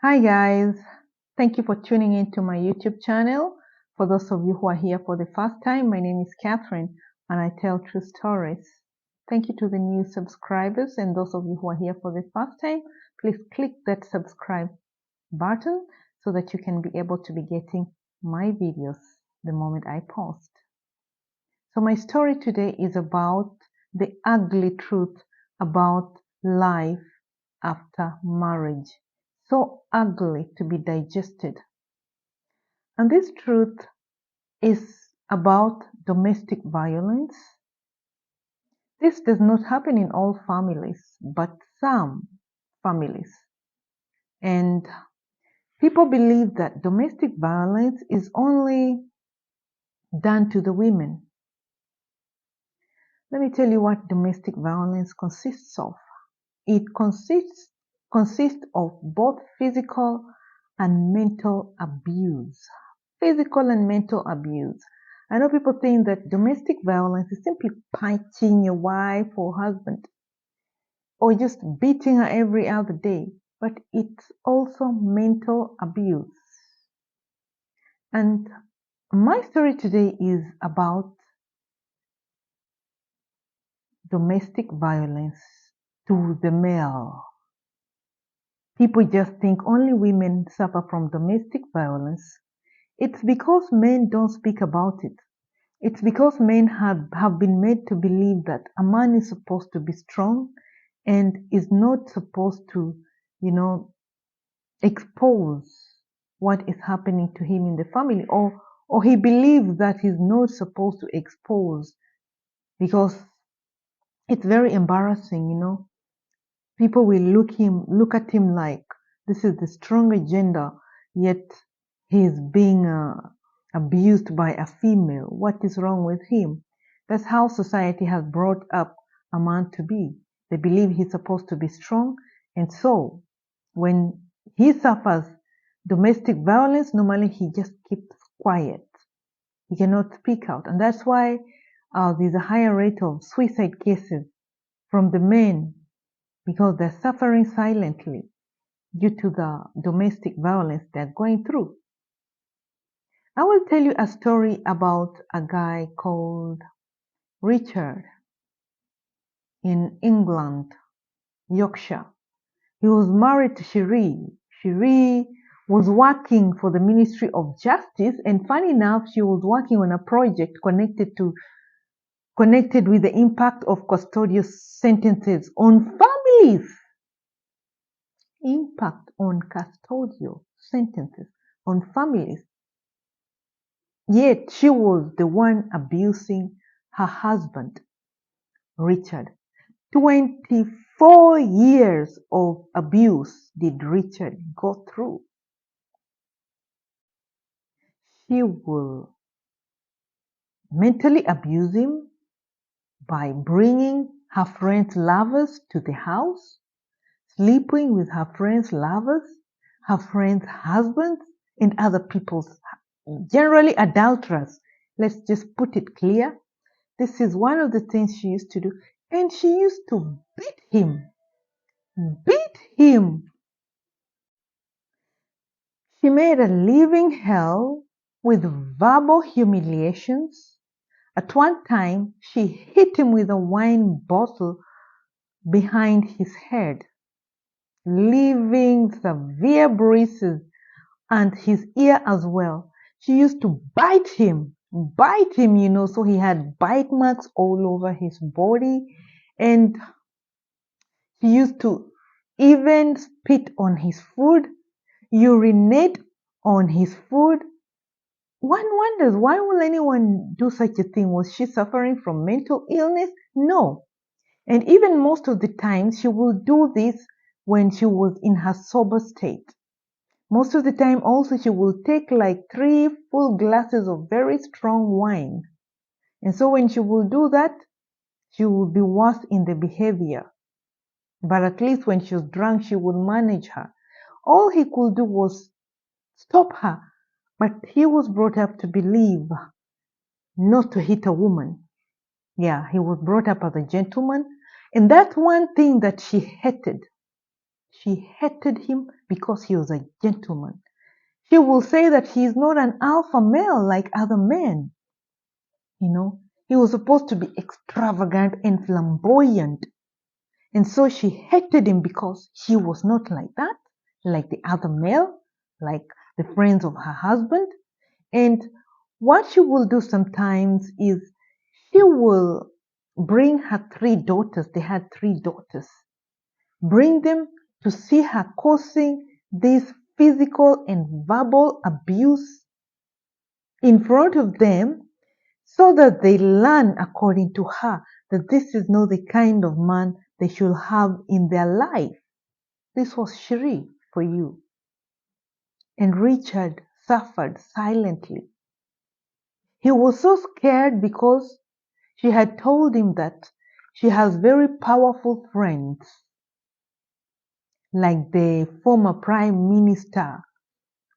Hi guys, thank you for tuning in to my YouTube channel. For those of you who are here for the first time, my name is Catherine and I tell true stories. Thank you to the new subscribers, and those of you who are here for the first time, please click that subscribe button so that you can be able to be getting my videos the moment I post. So my story today is about the ugly truth about life after marriage. So ugly to be digested. And this truth is about domestic violence. This does not happen in all families, but some families. And people believe that domestic violence is only done to the women. Let me tell you what domestic violence consists of. It consists of both physical and mental abuse. Physical and mental abuse. I know people think that domestic violence is simply punching your wife or husband or just beating her every other day, but it's also mental abuse. And my story today is about domestic violence to the male. People just think only women suffer from domestic violence. It's because men don't speak about it. It's because men have been made to believe that a man is supposed to be strong and is not supposed to, expose what is happening to him in the family, or he believes that he's not supposed to expose because it's very embarrassing. People will look at him like this is the stronger gender, yet he's being abused by a female. What is wrong with him? That's how society has brought up a man to be. They believe he's supposed to be strong, and so when he suffers domestic violence, normally he just keeps quiet. He cannot speak out, and that's why there's a higher rate of suicide cases from the men, because they're suffering silently due to the domestic violence they're going through. I will tell you a story about a guy called Richard in England, Yorkshire. He was married to Sheree. Sheree was working for the Ministry of Justice, and funny enough, she was working on a project connected with the impact of custodial sentences on families. Impact on custodial sentences on families. Yet she was the one abusing her husband, Richard. 24 years of abuse did Richard go through. She will mentally abuse him by bringing her friends' lovers to the house, sleeping with her friends' lovers, her friends' husbands, and other people's, generally adulterers. Let's just put it clear. This is one of the things she used to do. And she used to beat him. Beat him. She made a living hell with verbal humiliations. At one time, she hit him with a wine bottle behind his head, leaving severe bruises and his ear as well. She used to bite him, so he had bite marks all over his body. And she used to even spit on his food, urinate on his food. One wonders, why will anyone do such a thing? Was she suffering from mental illness? No. And even most of the time, she will do this when she was in her sober state. Most of the time also, she will take like 3 full glasses of very strong wine. And so when she will do that, she will be worse in the behavior. But at least when she was drunk, she would manage her. All he could do was stop her. But he was brought up to believe not to hit a woman. Yeah, he was brought up as a gentleman. And that's one thing that she hated. She hated him because he was a gentleman. She will say that he is not an alpha male like other men. He was supposed to be extravagant and flamboyant. And so she hated him because he was not like that, like the other male, like the friends of her husband. And what she will do sometimes is she will bring her 3 daughters, they had 3 daughters, bring them to see her causing this physical and verbal abuse in front of them so that they learn, according to her, that this is not the kind of man they should have in their life. This was Sheree for you. And Richard suffered silently. He was so scared because she had told him that she has very powerful friends, like the former Prime Minister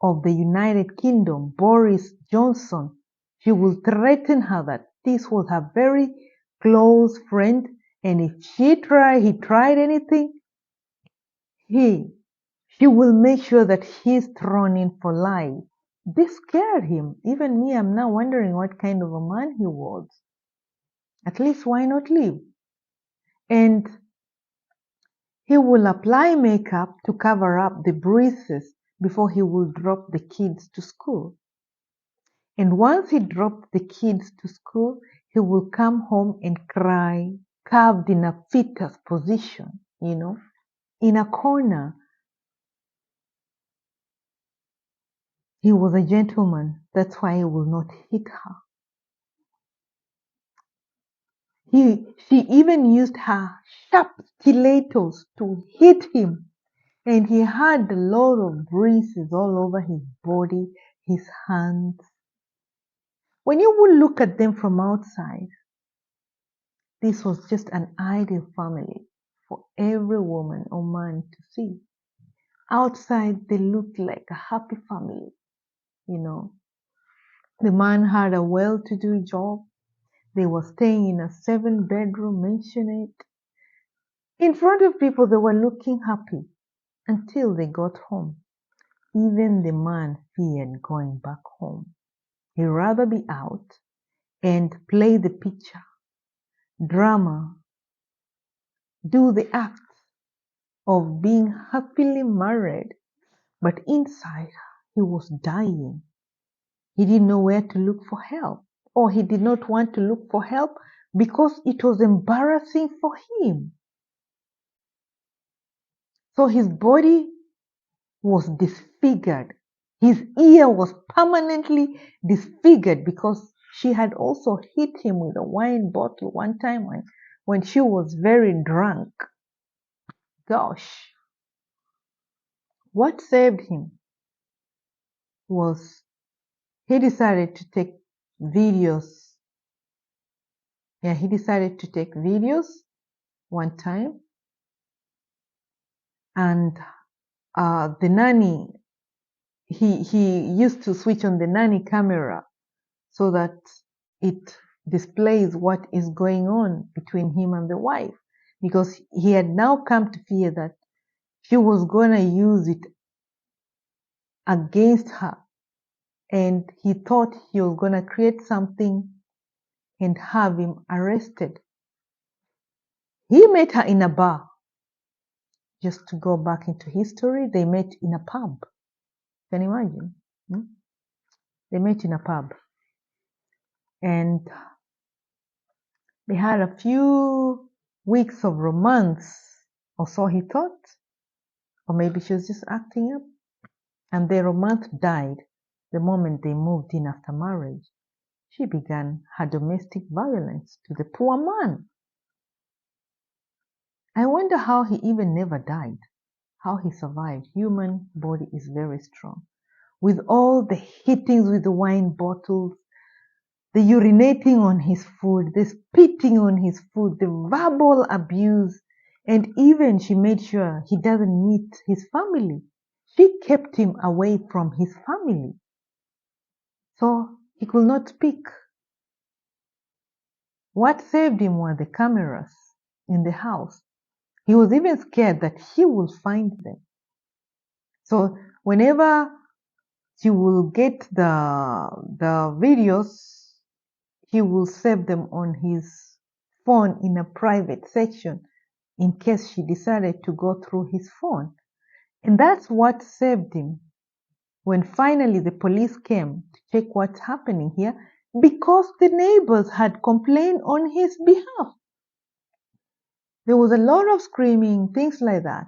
of the United Kingdom, Boris Johnson. She will threaten her that this was her very close friend, and if he tried anything, she will make sure that he's thrown in for life. This scared him. Even me, I'm now wondering what kind of a man he was. At least why not live? And he will apply makeup to cover up the bruises before he will drop the kids to school. And once he dropped the kids to school, he will come home and cry, carved in a fetus position, in a corner. He was a gentleman. That's why he will not hit her. She even used her sharp stilettos to hit him. And he had a lot of bruises all over his body, his hands. When you would look at them from outside, this was just an ideal family for every woman or man to see. Outside, they looked like a happy family. The man had a well-to-do job. They were staying in a 7-bedroom mansionette. In front of people, they were looking happy until they got home. Even the man feared going back home. He'd rather be out and play the picture, drama, do the act of being happily married. But inside, he was dying. He didn't know where to look for help, or he did not want to look for help because it was embarrassing for him. So his body was disfigured. His ear was permanently disfigured because she had also hit him with a wine bottle one time when she was very drunk. Gosh. What saved him was he decided to take videos. Yeah, he decided to take videos one time, and the nanny, he used to switch on the nanny camera so that it displays what is going on between him and the wife, because he had now come to fear that she was going to use it against her, and he thought he was going to create something and have him arrested. He met her in a bar. Just to go back into history, they met in a pub. Can you imagine? They met in a pub. And they had a few weeks of romance, or so he thought. Or maybe she was just acting up. And their romance died the moment they moved in after marriage. She began her domestic violence to the poor man. I wonder how he even never died, how he survived. Human body is very strong. With all the hittings with the wine bottles, the urinating on his food, the spitting on his food, the verbal abuse, and even she made sure he doesn't meet his family. She kept him away from his family, so he could not speak. What saved him were the cameras in the house. He was even scared that he would find them. So whenever he will get the videos, he will save them on his phone in a private section in case she decided to go through his phone. And that's what saved him when finally the police came to check what's happening here, because the neighbors had complained on his behalf. There was a lot of screaming, things like that.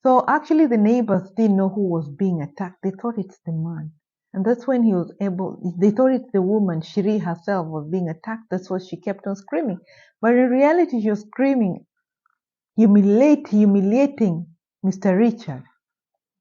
So actually the neighbors didn't know who was being attacked. They thought it's the man. And that's when he was able, they thought it's the woman, Sheree herself, was being attacked. That's why she kept on screaming. But in reality, she was screaming, humiliating Mr. Richard.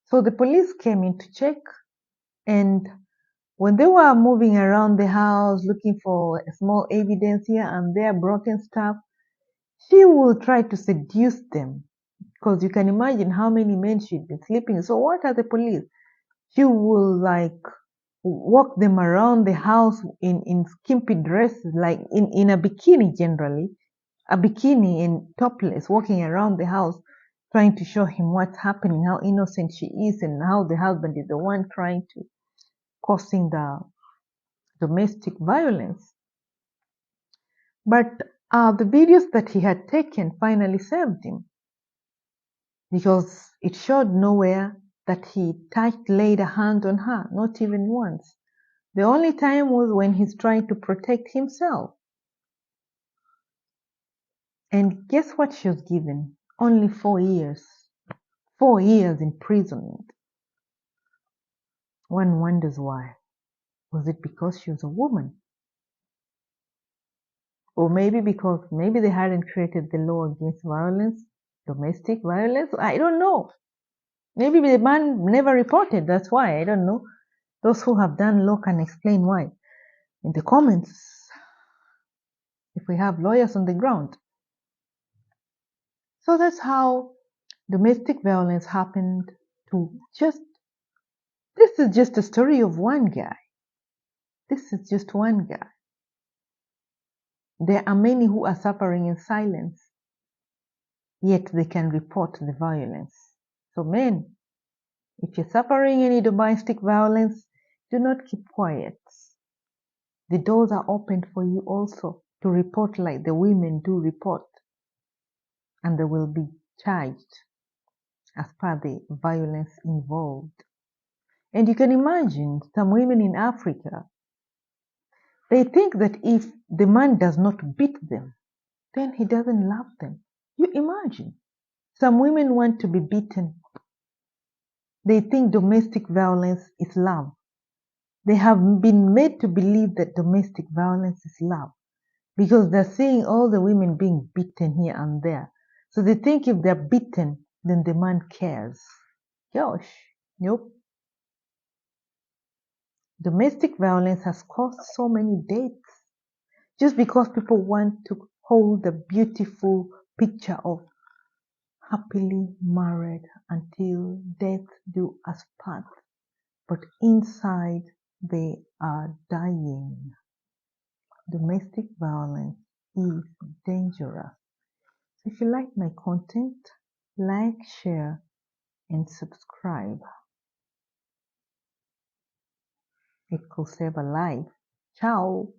So the police came in to check, and when they were moving around the house looking for small evidence here and there, broken stuff, she will try to seduce them, because you can imagine how many men she'd been sleeping. So what are the police? She will like walk them around the house in skimpy dresses, like in a bikini generally, a bikini and topless, walking around the house trying to show him what's happening, how innocent she is, and how the husband is the one trying to causing the domestic violence. But the videos that he had taken finally saved him, because it showed nowhere that he laid a hand on her, not even once. The only time was when he's trying to protect himself. And guess what she was given? Only 4 years. 4 years imprisonment. One wonders why. Was it because she was a woman? Or maybe because maybe they hadn't created the law against violence, domestic violence? I don't know. Maybe the man never reported, that's why, I don't know. Those who have done law can explain why. In the comments, if we have lawyers on the ground. So that's how domestic violence happened to this is just a story of one guy. This is just one guy. There are many who are suffering in silence, yet they can report the violence. So men, if you're suffering any domestic violence, do not keep quiet. The doors are open for you also to report like the women do report, and they will be charged as per the violence involved. And you can imagine some women in Africa, they think that if the man does not beat them, then he doesn't love them. You imagine. Some women want to be beaten. They think domestic violence is love. They have been made to believe that domestic violence is love, because they're seeing all the women being beaten here and there. So they think if they're beaten, then the man cares. Gosh, nope. Domestic violence has caused so many deaths just because people want to hold the beautiful picture of happily married until death do us part. But inside they are dying. Domestic violence is dangerous. So if you like my content, like, share, and subscribe. It could save a life. Ciao.